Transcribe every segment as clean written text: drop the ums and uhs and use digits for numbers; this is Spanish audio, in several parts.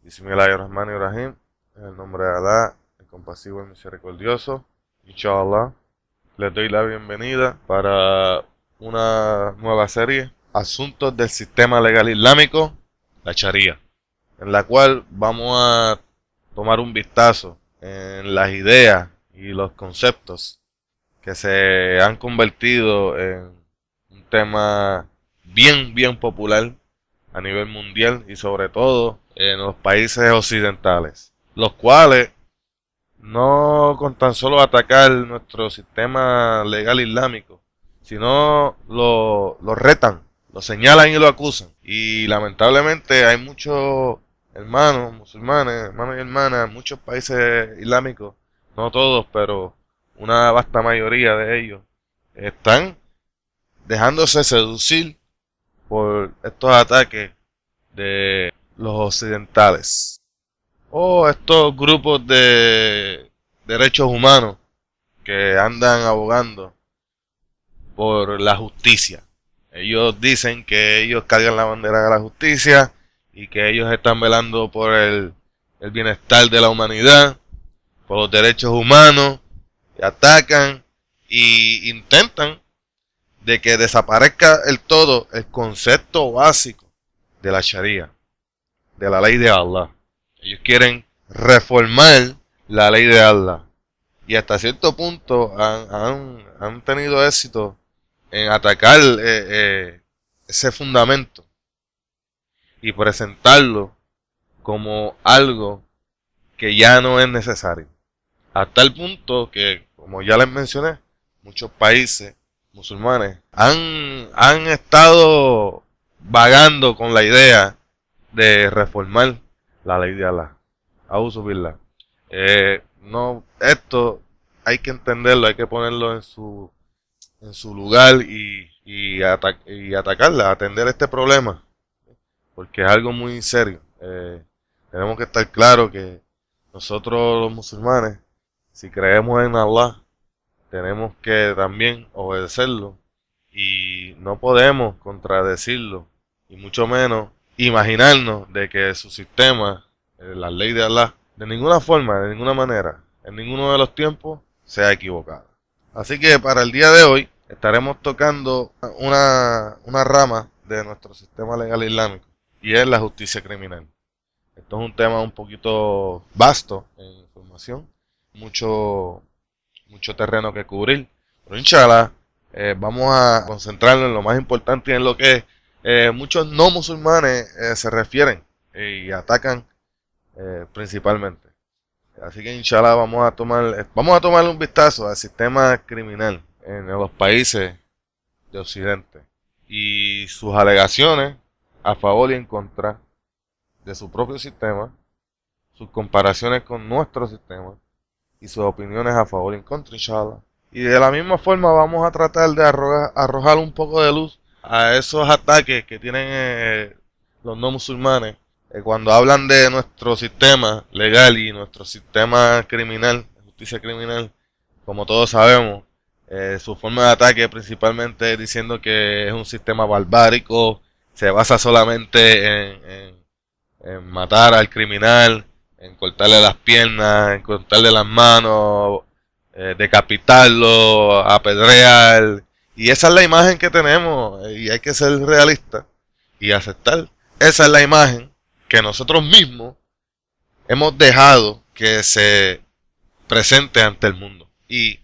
Bismillahirrahmanirrahim. En el nombre de Alá, el compasivo y misericordioso. Inshallah, les doy la bienvenida para una nueva serie, Asuntos del Sistema Legal Islámico, la Sharia, en la cual vamos a tomar un vistazo en las ideas y los conceptos que se han convertido en un tema bien popular a nivel mundial y sobre todo en los países occidentales, los cuales no con tan solo atacar nuestro sistema legal islámico, sino lo retan, lo señalan y lo acusan. Y lamentablemente hay muchos hermanos musulmanes, hermanos y hermanas, muchos países islámicos, no todos, pero una vasta mayoría de ellos, están dejándose seducir por estos ataques de los occidentales o estos grupos de derechos humanos que andan abogando por la justicia. Ellos dicen que ellos cargan la bandera de la justicia y que ellos están velando por el bienestar de la humanidad, por los derechos humanos, y atacan y intentan de que desaparezca el todo el concepto básico de la Sharia, de la ley de Allah. Ellos quieren reformar la ley de Allah y hasta cierto punto han tenido éxito en atacar ese fundamento y presentarlo como algo que ya no es necesario. Hasta el punto que, como ya les mencioné, muchos países musulmanes han estado vagando con la idea de reformar la ley de Allah. Auzu billah. No, esto hay que entenderlo, hay que ponerlo en su lugar y atacarla, atender este problema, porque es algo muy serio. Tenemos que estar claros que nosotros los musulmanes, si creemos en Allah, tenemos que también obedecerlo y no podemos contradecirlo y mucho menos imaginarnos de que su sistema, la ley de Allah, de ninguna forma, de ninguna manera, en ninguno de los tiempos sea equivocada. Así que para el día de hoy estaremos tocando una rama de nuestro sistema legal islámico y es la justicia criminal. Esto es un tema un poquito vasto en información, mucho terreno que cubrir, pero inshallah vamos a concentrarnos en lo más importante y en lo que muchos no musulmanes se refieren y atacan principalmente. Así que inshallah vamos a tomar un vistazo al sistema criminal en los países de Occidente y sus alegaciones a favor y en contra de su propio sistema, sus comparaciones con nuestro sistema y sus opiniones a favor y en contra, inshallah. Y de la misma forma vamos a tratar de arrojar un poco de luz a esos ataques que tienen los no musulmanes cuando hablan de nuestro sistema legal y nuestro sistema criminal, justicia criminal. Como todos sabemos, su forma de ataque principalmente diciendo que es un sistema barbárico, se basa solamente en matar al criminal, en cortarle las piernas, en cortarle las manos, decapitarlo, apedrear. Y esa es la imagen que tenemos y hay que ser realistas y aceptar. Esa es la imagen que nosotros mismos hemos dejado que se presente ante el mundo. Y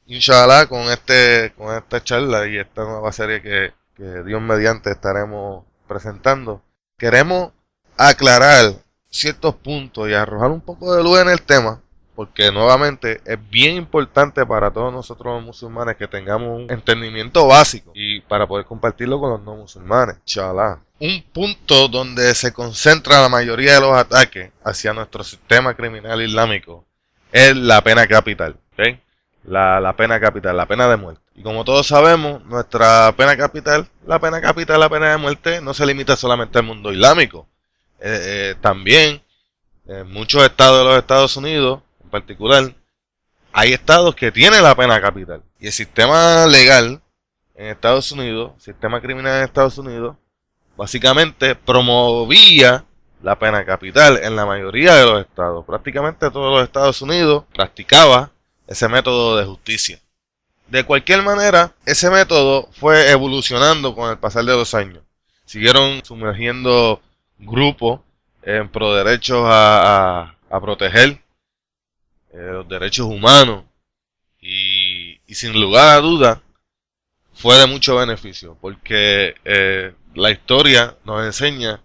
inshallah con esta charla y esta nueva serie que Dios mediante estaremos presentando, queremos aclarar ciertos puntos y arrojar un poco de luz en el tema, porque nuevamente es bien importante para todos nosotros los musulmanes que tengamos un entendimiento básico y para poder compartirlo con los no musulmanes, inshallah. Un punto donde se concentra la mayoría de los ataques hacia nuestro sistema criminal islámico es la pena capital, ¿okay? La pena capital, la pena de muerte. Y como todos sabemos, nuestra pena capital, la pena de muerte no se limita solamente al mundo islámico. También en muchos estados de los Estados Unidos, en particular, hay estados que tienen la pena capital. Y el sistema legal en Estados Unidos, sistema criminal en Estados Unidos, básicamente promovía la pena capital en la mayoría de los estados. Prácticamente todos los Estados Unidos practicaba ese método de justicia. De cualquier manera, ese método fue evolucionando con el pasar de los años. Siguieron sumergiendo grupos en pro derechos a proteger los derechos humanos y sin lugar a dudas fue de mucho beneficio porque la historia nos enseña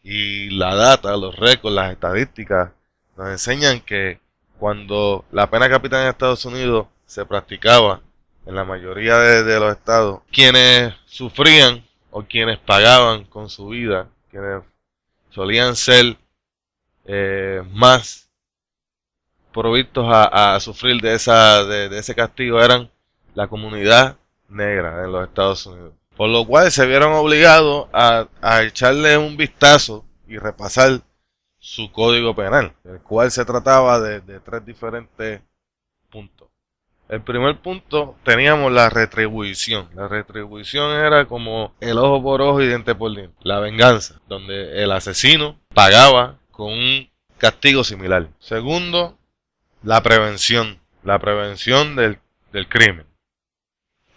y la data, los récords, las estadísticas nos enseñan que cuando la pena capital en Estados Unidos se practicaba en la mayoría de los estados, quienes sufrían o quienes pagaban con su vida, quienes solían ser más provistos a sufrir de ese castigo eran la comunidad negra en los Estados Unidos. Por lo cual se vieron obligados a echarle un vistazo y repasar su código penal, el cual se trataba de 3 diferentes puntos. El primer punto teníamos la retribución. La retribución era como el ojo por ojo y diente por diente. La venganza, donde el asesino pagaba con un castigo similar. Segundo, la prevención. La prevención del crimen.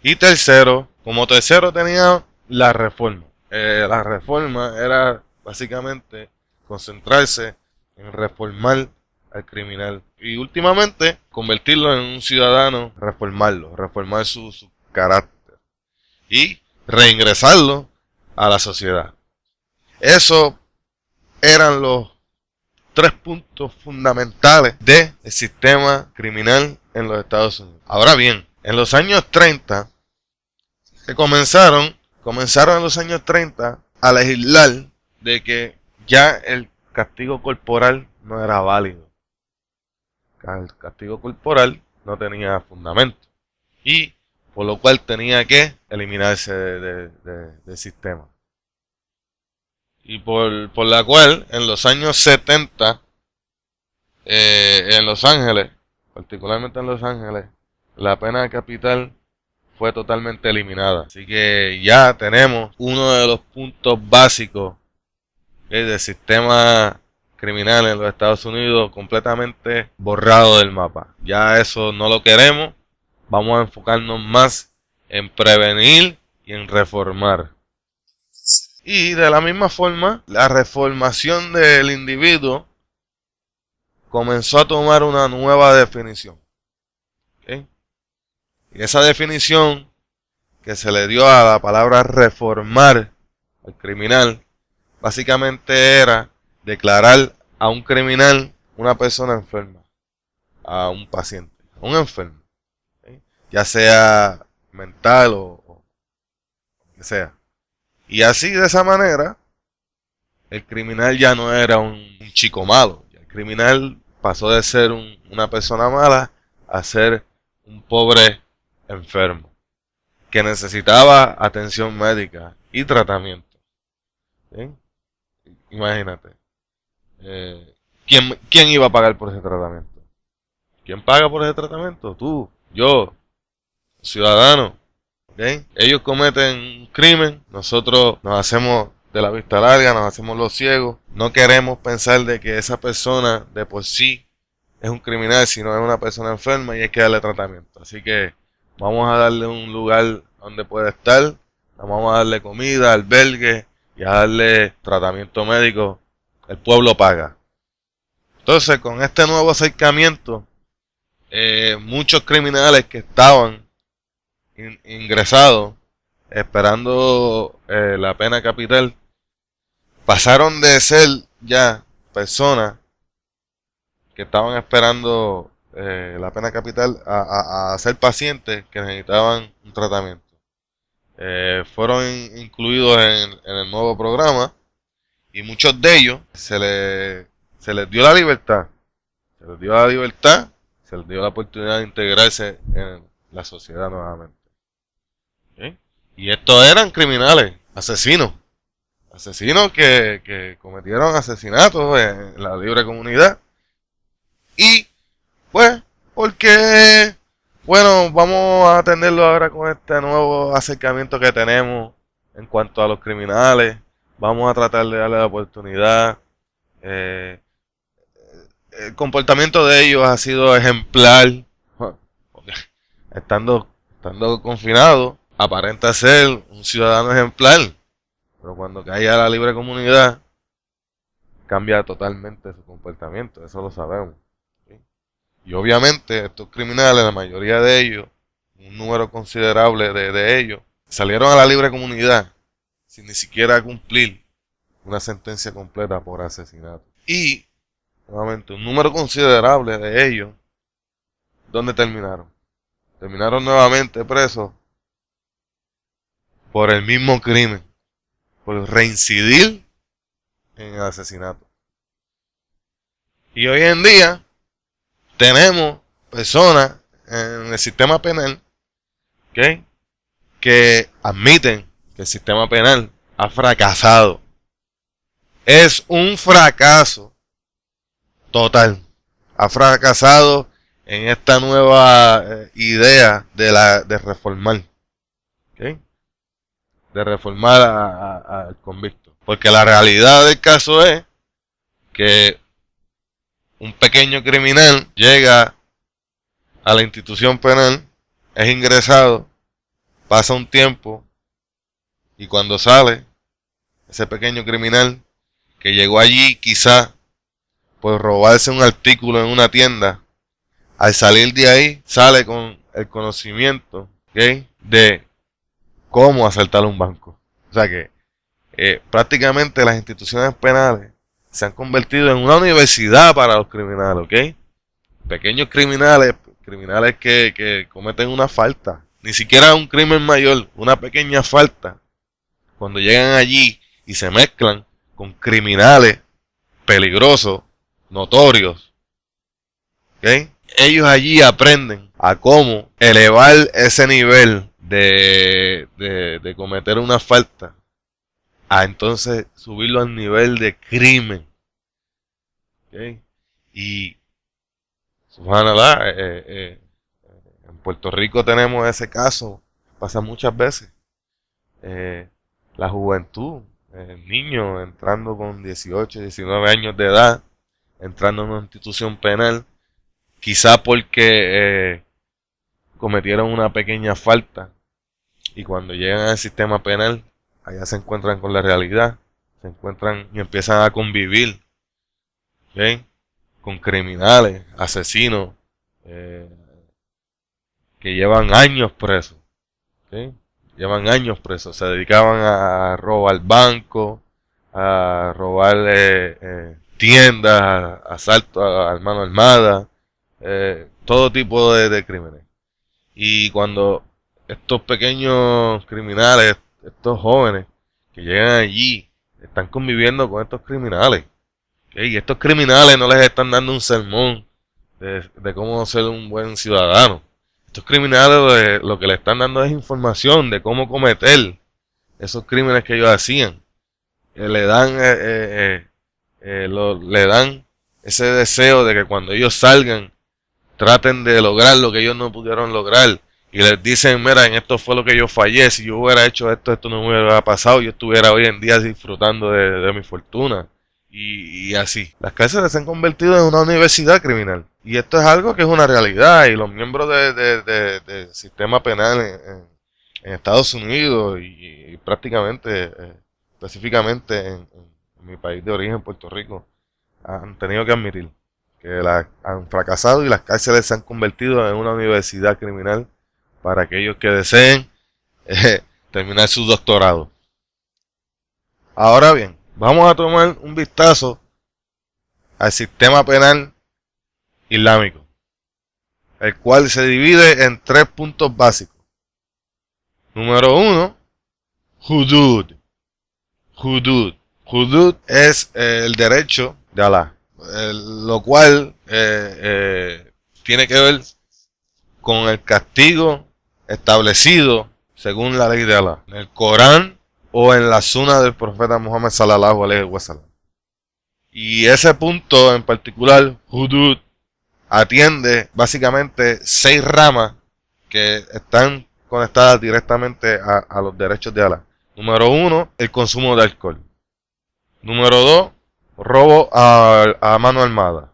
Y tercero, como tercero tenía la reforma. La reforma era básicamente concentrarse en reformar al criminal y últimamente convertirlo en un ciudadano, reformar su carácter y reingresarlo a la sociedad. Esos eran los 3 puntos fundamentales del sistema criminal en los Estados Unidos. Ahora bien, en los años 30 comenzaron en los años 30 a legislar de que ya el castigo corporal no era válido. El castigo corporal no tenía fundamento y por lo cual tenía que eliminarse del sistema. Y por la cual en los años 70 en Los Ángeles, particularmente en Los Ángeles, la pena capital fue totalmente eliminada. Así que ya tenemos uno de los puntos básicos del sistema criminal en los Estados Unidos completamente borrado del mapa. Ya eso no lo queremos. Vamos a enfocarnos más en prevenir y en reformar. Y de la misma forma, la reformación del individuo comenzó a tomar una nueva definición. ¿Okay? Y esa definición que se le dio a la palabra reformar al criminal, básicamente era declarar a un criminal una persona enferma, a un paciente, a un enfermo, ¿sí? Ya sea mental o que sea. Y así de esa manera, el criminal ya no era un chico malo. El criminal pasó de ser una persona mala a ser un pobre enfermo que necesitaba atención médica y tratamiento. ¿Sí? Imagínate. ¿Quién iba a pagar por ese tratamiento? ¿Quién paga por ese tratamiento? Tú, yo, ciudadano. ¿Okay? Ellos cometen un crimen, nosotros nos hacemos de la vista larga, nos hacemos los ciegos. No queremos pensar de que esa persona de por sí es un criminal, sino es una persona enferma y hay que darle tratamiento. Así que vamos a darle un lugar donde pueda estar, vamos a darle comida, albergue y a darle tratamiento médico. El pueblo paga. Entonces, con este nuevo acercamiento, muchos criminales que estaban ingresados esperando la pena capital pasaron de ser ya personas que estaban esperando la pena capital a ser pacientes que necesitaban un tratamiento. Fueron incluidos en el nuevo programa y muchos de ellos se les dio la libertad. Se les dio la libertad, se les dio la oportunidad de integrarse en la sociedad nuevamente. ¿Sí? Y estos eran criminales, asesinos que cometieron asesinatos en la libre comunidad. Y pues, porque, bueno, vamos a atenderlo ahora con este nuevo acercamiento que tenemos en cuanto a los criminales. Vamos a tratar de darle la oportunidad Eh, el comportamiento de ellos ha sido ejemplar. Estando confinado, aparenta ser un ciudadano ejemplar. Pero cuando cae a la libre comunidad, cambia totalmente su comportamiento. Eso lo sabemos. ¿Sí? Y obviamente estos criminales, la mayoría de ellos, un número considerable de ellos, salieron a la libre comunidad sin ni siquiera cumplir una sentencia completa por asesinato. Y, nuevamente, un número considerable de ellos, ¿dónde terminaron? Terminaron nuevamente presos por el mismo crimen, por reincidir en el asesinato. Y hoy en día tenemos personas en el sistema penal, ¿okay?, que admiten que el sistema penal ha fracasado. Es un fracaso total. Ha fracasado en esta nueva idea de reformar. ¿Okay? De reformar al convicto. Porque la realidad del caso es que un pequeño criminal llega a la institución penal, es ingresado, pasa un tiempo y cuando sale, ese pequeño criminal que llegó allí quizá por robarse un artículo en una tienda, al salir de ahí sale con el conocimiento, ¿okay?, de cómo asaltar un banco. O sea que prácticamente las instituciones penales se han convertido en una universidad para los criminales, ¿ok? Pequeños criminales que cometen una falta, ni siquiera un crimen mayor, una pequeña falta, cuando llegan allí y se mezclan con criminales peligrosos, notorios, ¿ok? Ellos allí aprenden a cómo elevar ese nivel de cometer una falta a entonces subirlo al nivel de crimen, ¿ok? Y subhanallah, en Puerto Rico tenemos ese caso, pasa muchas veces. La juventud, niños entrando con 18, 19 años de edad, entrando en una institución penal, quizá porque cometieron una pequeña falta y cuando llegan al sistema penal, allá se encuentran con la realidad, se encuentran y empiezan a convivir, ¿okay?, con criminales, asesinos, que llevan años presos, ¿okay?, llevan años presos, se dedicaban a robar bancos, a robar tiendas, asaltos a mano armada, todo tipo de crímenes. Y cuando estos pequeños criminales, estos jóvenes que llegan allí, están conviviendo con estos criminales, ¿okay?, y estos criminales no les están dando un sermón de cómo ser un buen ciudadano. Estos criminales lo que le están dando es información de cómo cometer esos crímenes que ellos hacían. Le dan ese deseo de que cuando ellos salgan traten de lograr lo que ellos no pudieron lograr. Y les dicen, mira, en esto fue lo que yo fallé. Si yo hubiera hecho esto no me hubiera pasado. Yo estuviera hoy en día disfrutando de mi fortuna. Y así. Las cárceles se han convertido en una universidad criminal. Y esto es algo que es una realidad. Y los miembros del sistema penal en Estados Unidos y prácticamente, específicamente en mi país de origen, Puerto Rico, han tenido que admitir que han fracasado y las cárceles se han convertido en una universidad criminal para aquellos que deseen terminar su doctorado. Ahora bien, vamos a tomar un vistazo al sistema penal islámico, el cual se divide en 3 puntos básicos. Número 1, hudud. Hudud. Hudud es el derecho de Alá, lo cual tiene que ver con el castigo establecido según la ley de Alá, en el Corán o en la Sunna del profeta Muhammad sallallahu alaihi wasallam. Y ese punto en particular, hudud, atiende básicamente 6 ramas que están conectadas directamente a los derechos de Alá. Número 1, el consumo de alcohol. Número 2, robo a mano armada,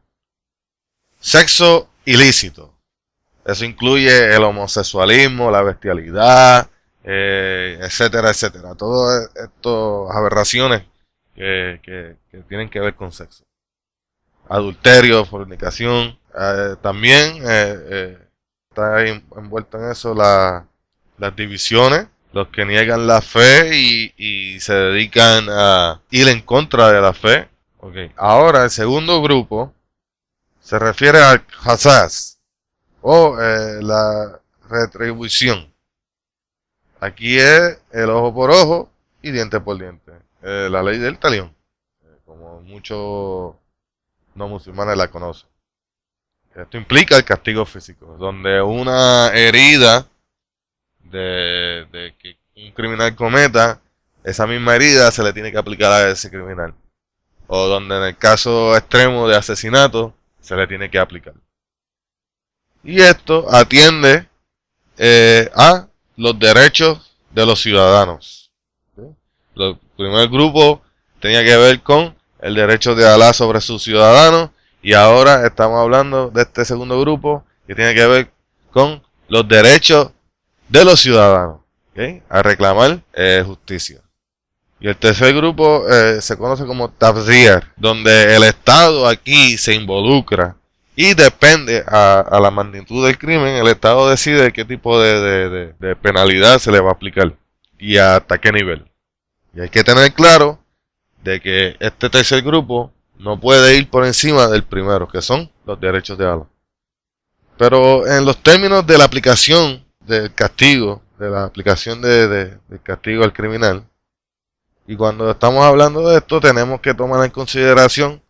sexo ilícito. Eso incluye el homosexualismo, la bestialidad, etcétera, etcétera. Todas estas aberraciones que tienen que ver con sexo. Adulterio, fornicación. También está ahí envuelto en eso las divisiones, los que niegan la fe y se dedican a ir en contra de la fe. Okay. Ahora el segundo grupo se refiere al qasas o la retribución. Aquí es el ojo por ojo y diente por diente. La ley del talión, como muchos no musulmanes la conocen. Esto implica el castigo físico, donde una herida de que un criminal cometa, esa misma herida se le tiene que aplicar a ese criminal. O donde en el caso extremo de asesinato se le tiene que aplicar. Y esto atiende a los derechos de los ciudadanos. ¿Sí? El primer grupo tenía que ver con el derecho de Alá sobre sus ciudadanos y ahora estamos hablando de este segundo grupo que tiene que ver con los derechos de los ciudadanos, ¿okay? A reclamar justicia. Y el tercer grupo se conoce como Tafsir, donde el Estado aquí se involucra y depende a la magnitud del crimen, el Estado decide qué tipo de penalidad se le va a aplicar y hasta qué nivel. Y hay que tener claro de que este tercer grupo no puede ir por encima del primero, que son los derechos de Allah. Pero en los términos de la aplicación del castigo, de la aplicación del castigo al criminal, y cuando estamos hablando de esto tenemos que tomar en consideración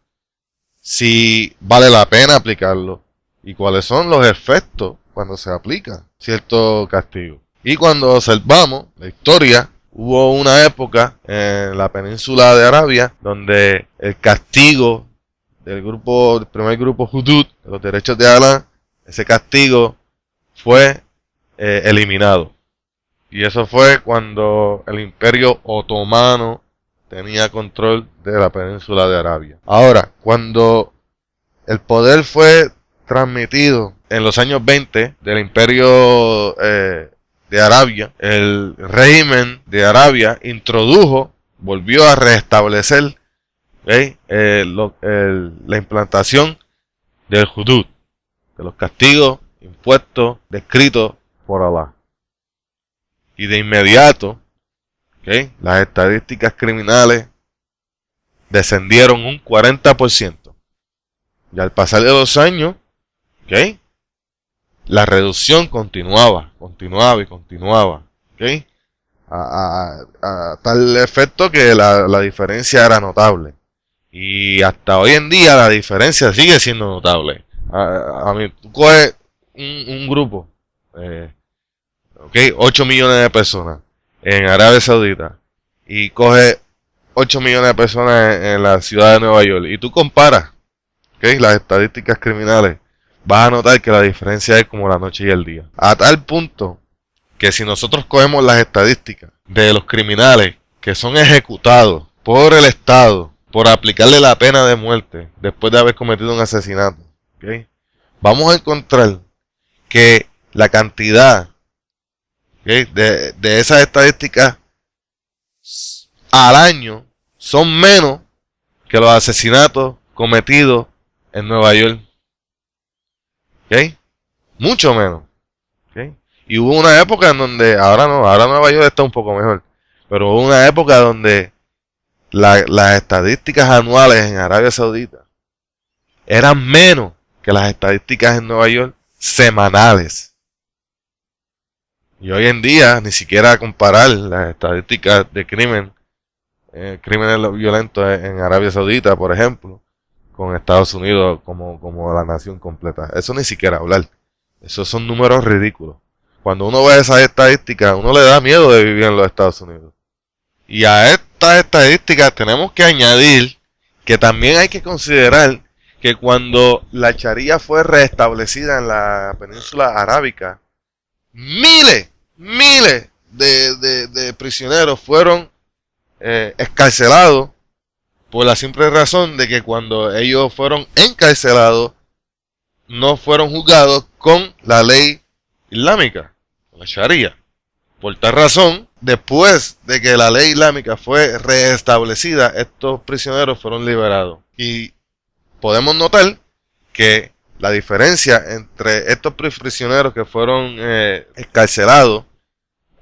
si vale la pena aplicarlo y cuáles son los efectos cuando se aplica cierto castigo. Y cuando observamos la historia, hubo una época en la península de Arabia donde el castigo del primer grupo Hudud, de los derechos de Alá, ese castigo fue eliminado. Y eso fue cuando el Imperio Otomano tenía control de la península de Arabia. Ahora, cuando el poder fue transmitido en los años 20 del Imperio de Arabia, el régimen de Arabia volvió a restablecer la implantación del hudud, de los castigos impuestos, descritos por Allah. Y de inmediato, las estadísticas criminales descendieron un 40%. Y al pasar de los años, la reducción continuaba. A tal efecto que la diferencia era notable. Y hasta hoy en día la diferencia sigue siendo notable. A mí, tú coges un grupo, 8 millones de personas en Arabia Saudita y coges 8 millones de personas en la ciudad de Nueva York y tú comparas las estadísticas criminales, vas a notar que la diferencia es como la noche y el día. A tal punto que si nosotros cogemos las estadísticas de los criminales que son ejecutados por el Estado por aplicarle la pena de muerte después de haber cometido un asesinato, vamos a encontrar que la cantidad de esas estadísticas al año son menos que los asesinatos cometidos en Nueva York. Mucho menos. Y hubo una época en donde, ahora Nueva York está un poco mejor, pero hubo una época donde las estadísticas anuales en Arabia Saudita eran menos que las estadísticas en Nueva York semanales. Y hoy en día ni siquiera comparar las estadísticas de crímenes violentos en Arabia Saudita, por ejemplo, con Estados Unidos como la nación completa. Eso ni siquiera hablar. Esos son números ridículos. Cuando uno ve esas estadísticas, uno le da miedo de vivir en los Estados Unidos. Y a estas estadísticas tenemos que añadir que también hay que considerar que cuando la Sharia fue restablecida en la península arábica, miles de prisioneros fueron escarcelados por la simple razón de que cuando ellos fueron encarcelados, no fueron juzgados con la ley islámica, la Sharia. Por tal razón, después de que la ley islámica fue restablecida, estos prisioneros fueron liberados. Y podemos notar que la diferencia entre estos prisioneros que fueron encarcelados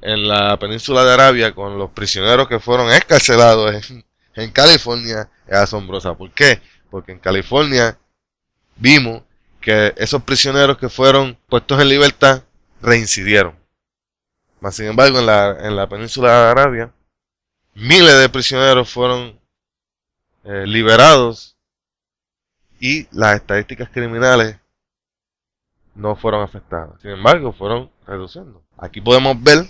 en la península de Arabia con los prisioneros que fueron encarcelados en California es asombrosa. ¿Por qué? Porque en California vimos que esos prisioneros que fueron puestos en libertad reincidieron. Mas, sin embargo, en la península de Arabia, miles de prisioneros fueron liberados y las estadísticas criminales no fueron afectadas. Sin embargo, fueron reduciendo. Aquí podemos ver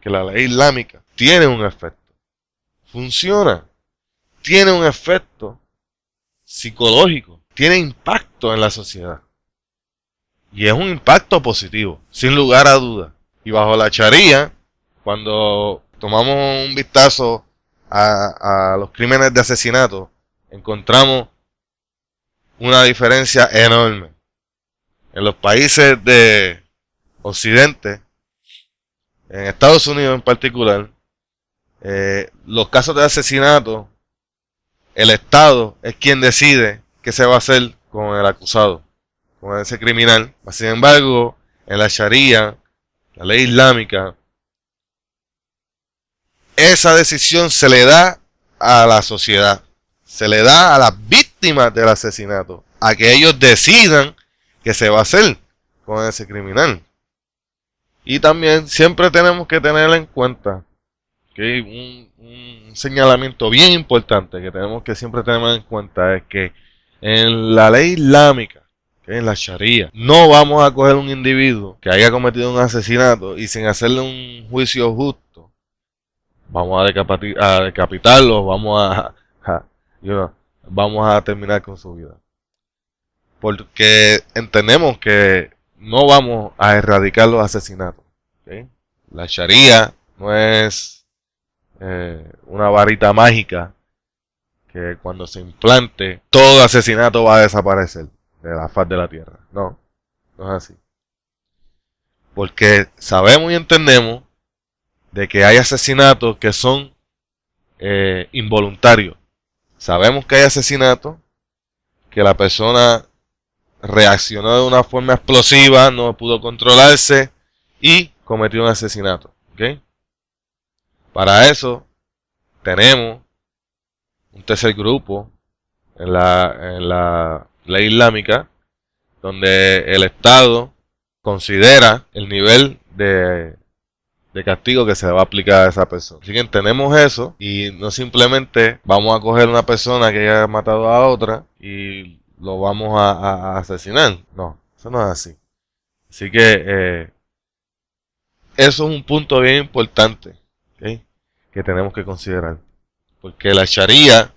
que la ley islámica tiene un efecto. Funciona. Tiene un efecto psicológico. Tiene impacto en la sociedad. Y es un impacto positivo, sin lugar a dudas. Y bajo la Sharia, cuando tomamos un vistazo a los crímenes de asesinato, encontramos una diferencia enorme. En los países de Occidente, en Estados Unidos en particular, los casos de asesinato, el Estado es quien decide qué se va a hacer con el acusado, con ese criminal. Sin embargo, en la Sharia, la ley islámica, esa decisión se le da a la sociedad, se le da a las víctimas del asesinato, a que ellos decidan qué se va a hacer con ese criminal. Y también siempre tenemos que tener en cuenta que un señalamiento bien importante que tenemos que siempre tener en cuenta es que en la ley islámica, en la Sharia, no vamos a coger un individuo que haya cometido un asesinato y sin hacerle un juicio justo, vamos a decapitarlo, vamos a terminar con su vida. Porque entendemos que no vamos a erradicar los asesinatos. ¿Okay? La Sharia no es una varita mágica que cuando se implante todo asesinato va a desaparecer de la faz de la tierra. No, no es así. Porque sabemos y entendemos de que hay asesinatos que son involuntarios. Sabemos que hay asesinatos que la persona reaccionó de una forma explosiva, no pudo controlarse y cometió un asesinato. ¿Okay? Para eso tenemos un tercer grupo en la ley islámica, donde el Estado considera el nivel de castigo que se le va a aplicar a esa persona. Así que entendemos eso y no simplemente vamos a coger una persona que haya matado a otra y lo vamos a asesinar. No, eso no es así. Así que eso es un punto bien importante, ¿okay? Que tenemos que considerar. Porque la Sharia,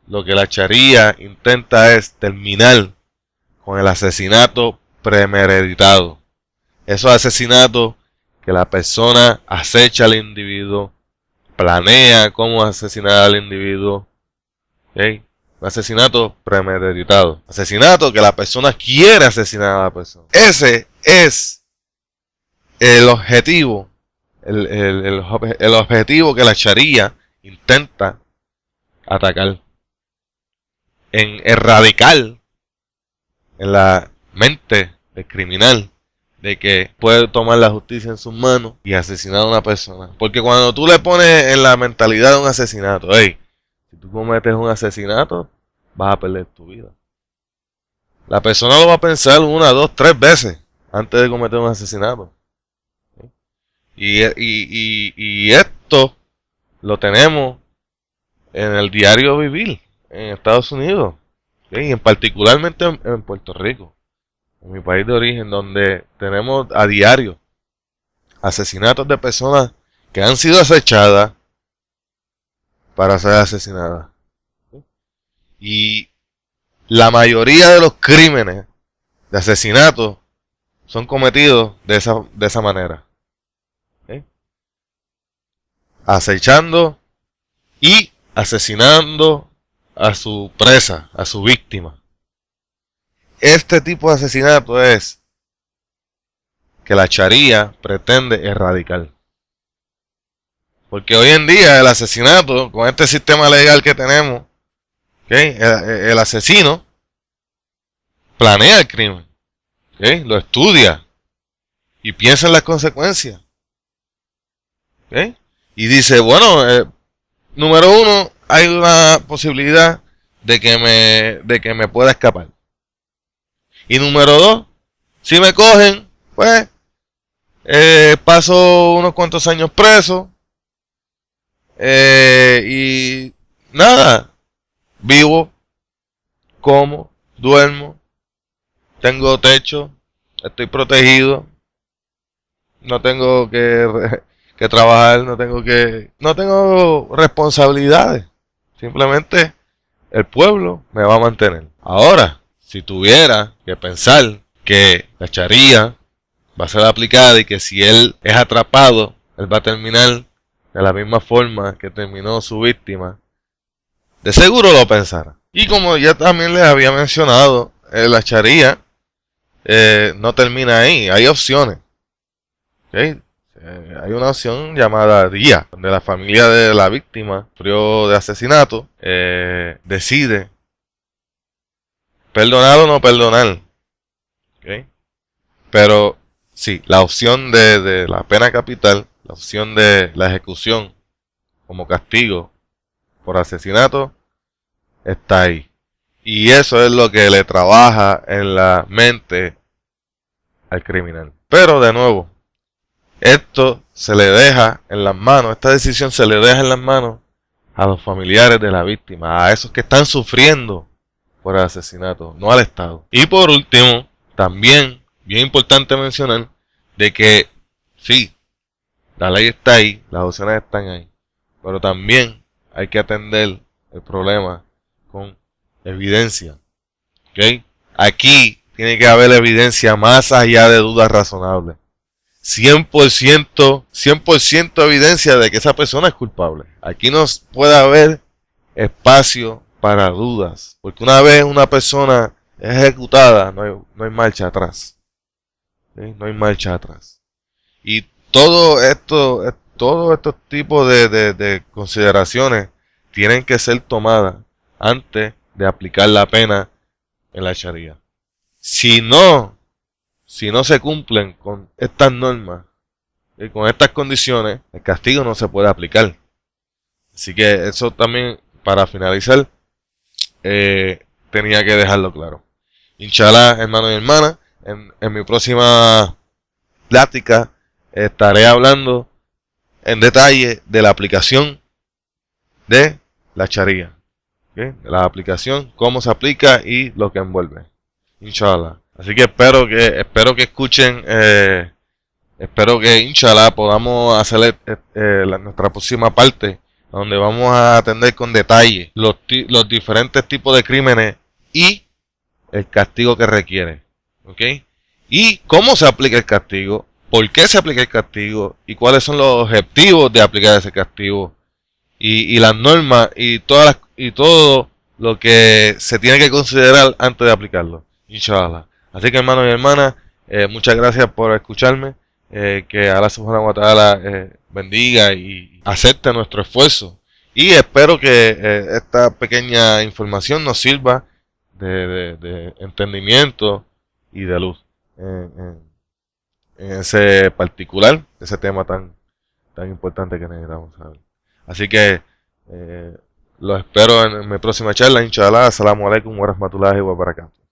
lo que la Sharia intenta es terminar con el asesinato premeditado. Esos asesinatos que la persona acecha al individuo, planea cómo asesinar al individuo. ¿Okay? Un asesinato premeditado. Asesinato que la persona quiere asesinar a la persona. Ese es el objetivo. El objetivo que la Sharia intenta atacar. En erradicar en la mente del criminal de que puede tomar la justicia en sus manos y asesinar a una persona. Porque cuando tú le pones en la mentalidad de un asesinato, hey, si tú cometes un asesinato, vas a perder tu vida. La persona lo va a pensar 1, 2, 3 veces antes de cometer un asesinato. Y esto lo tenemos en el diario vivir en Estados Unidos, y particularmente en Puerto Rico, en mi país de origen, donde tenemos a diario asesinatos de personas que han sido acechadas para ser asesinadas. Y la mayoría de los crímenes de asesinato son cometidos de esa manera. ¿Sí? Acechando y asesinando a su presa, a su víctima. Este tipo de asesinato es que la Sharia pretende erradicar. Porque hoy en día el asesinato, con este sistema legal que tenemos, ¿okay? El asesino planea el crimen, ¿okay? Lo estudia y piensa en las consecuencias. ¿Okay? Y dice, bueno, número uno, hay una posibilidad de que me pueda escapar. Y número dos, si me cogen, pues paso unos cuantos años preso y nada, vivo, como, duermo, tengo techo, estoy protegido, no tengo que trabajar, no tengo responsabilidades. Simplemente el pueblo me va a mantener. Ahora, si tuviera que pensar que la Sharia va a ser aplicada y que si él es atrapado, él va a terminar de la misma forma que terminó su víctima, de seguro lo pensara. Y como ya también les había mencionado, la Sharia no termina ahí, hay opciones. ¿Okay? Hay una opción llamada DIA, donde la familia de la víctima sufrió de asesinato, decide perdonar o no perdonar. ¿Okay? Pero sí, la opción de la pena capital, la opción de la ejecución como castigo por asesinato, está ahí. Y eso es lo que le trabaja en la mente al criminal. Pero de nuevo, esto se le deja en las manos, esta decisión se le deja en las manos a los familiares de la víctima, a esos que están sufriendo por el asesinato, no al Estado. Y por último, también, bien importante mencionar, de que sí, la ley está ahí, las opciones están ahí, pero también hay que atender el problema con evidencia. ¿Okay? Aquí tiene que haber evidencia más allá de dudas razonables. 100% evidencia de que esa persona es culpable. Aquí no puede haber espacio para dudas, porque una vez una persona es ejecutada, no hay marcha atrás. ¿Sí? No hay marcha atrás. Y todos estos tipos de consideraciones tienen que ser tomadas antes de aplicar la pena en la Sharia. Si no se cumplen con estas normas y con estas condiciones, el castigo no se puede aplicar. Así que eso también, para finalizar, tenía que dejarlo claro. Inshallah, hermanos y hermanas, en mi próxima plática estaré hablando en detalle de la aplicación de la Sharia. ¿Okay? De la aplicación, cómo se aplica y lo que envuelve. Inshallah. Así que espero que escuchen, espero que inshallah podamos hacer nuestra próxima parte, donde vamos a atender con detalle los diferentes tipos de crímenes y el castigo que requiere. ¿Ok? Y cómo se aplica el castigo, por qué se aplica el castigo y cuáles son los objetivos de aplicar ese castigo y las normas y todo lo que se tiene que considerar antes de aplicarlo. Inshallah. Así que hermanos y hermanas, muchas gracias por escucharme. Que Allah subhanahu wa ta'ala bendiga y acepte nuestro esfuerzo. Y espero que esta pequeña información nos sirva de entendimiento y de luz en ese particular, ese tema tan importante que necesitamos saber. Así que los espero en mi próxima charla, inshallah. Assalamu alaikum wa rahmatullahi wa barakatuh.